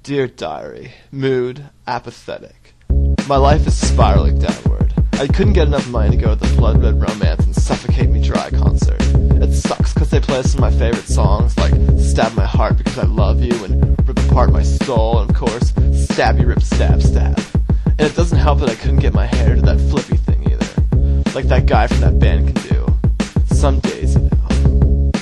Dear Diary, mood, apathetic. My life is spiraling downward. I couldn't get enough money to go to the Blood Red Romance and Suffocate Me Dry concert. It sucks because they play some of my favorite songs, like Stab My Heart Because I Love You and Rip Apart My Soul, and of course, Stabby Rip Stab Stab. And it doesn't help that I couldn't get my hair to that flippy thing either, like that guy from that band can do. Some days, you know.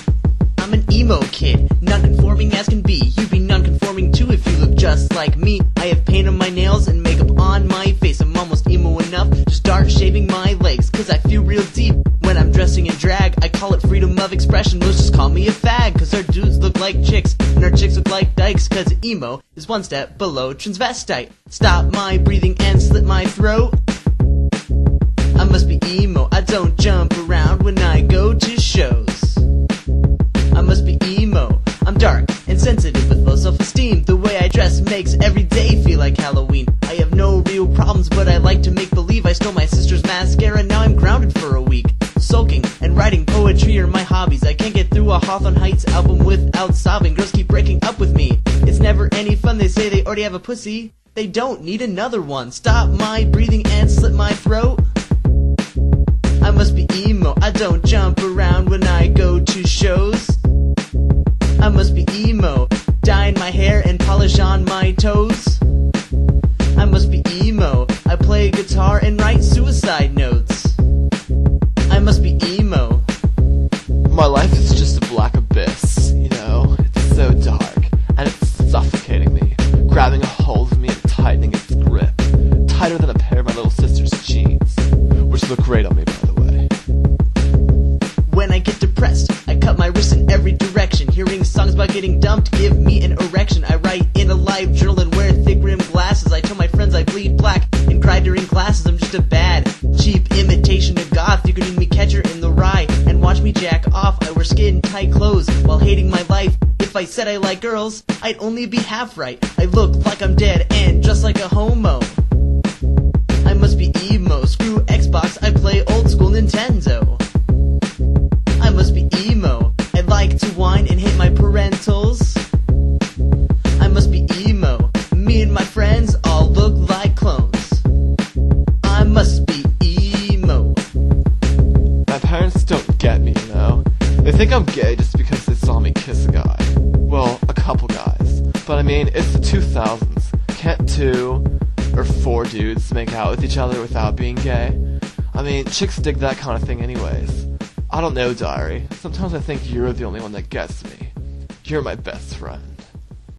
I'm an emo kid, non-conforming as can be. You'd be non-conforming too if you look just like me. I have paint on my nails and makeup on my face. I'm almost emo enough to start shaving my legs, cause I feel real deep when I'm dressing in drag. I call it freedom of expression, most just call me a fag. Cause our dudes look like chicks, and our chicks look like dykes. Cause emo is one step below transvestite. Stop my breathing and slit my throat. I must be emo, I don't jump around when I go to shows. I must be emo, I'm dark and sensitive with low self-esteem. The way I dress makes every day feel like Halloween. I have no real problems, but I like to make believe. I stole my sister's mascara, now I'm grounded for a week. Sulking and writing poetry are my hobbies. I can't get through a Hawthorne Heights album without sobbing. Girls keep breaking up with me, it's never any fun. They say they already have a pussy, they don't need another one. Stop my breathing and slit my throat. I must be emo, I don't jump around when I go to shows. I must be emo, dyeing my hair and polish on my toes. I must be emo, I play guitar and write suicide notes. I must be emo. My life is just a black abyss, you know? It's so dark, and it's suffocating me, grabbing a hold of me and tightening its grip. Tighter than a pair of my little sister's jeans, which look great on me, by the way. When I get depressed, I cut my wrists in every direction. Hearing songs about getting dumped give me an erection. I write in a live journal and wear thick rimmed glasses. I tell my friends I bleed black and cry during classes. I'm just a bad, cheap imitation of goth. You could need me Catcher in the Rye and watch me jack off. I wear skin tight clothes while hating my life. If I said I like girls, I'd only be half right. I look like I'm dead and just like a homo. I must be emo, screw Xbox, I play old school Nintendo. I must be emo, I like to whine and hit my parentals. I must be emo, me and my friends all look like clones. I must be emo. My parents don't get me, you know? They think I'm gay just because they saw me kiss a guy. Well, a couple guys. But I mean, it's the 2000s. Can't 2 or 4 dudes make out with each other without being gay? I mean, chicks dig that kind of thing anyways. I don't know, Diary. Sometimes I think you're the only one that gets me. You're my best friend.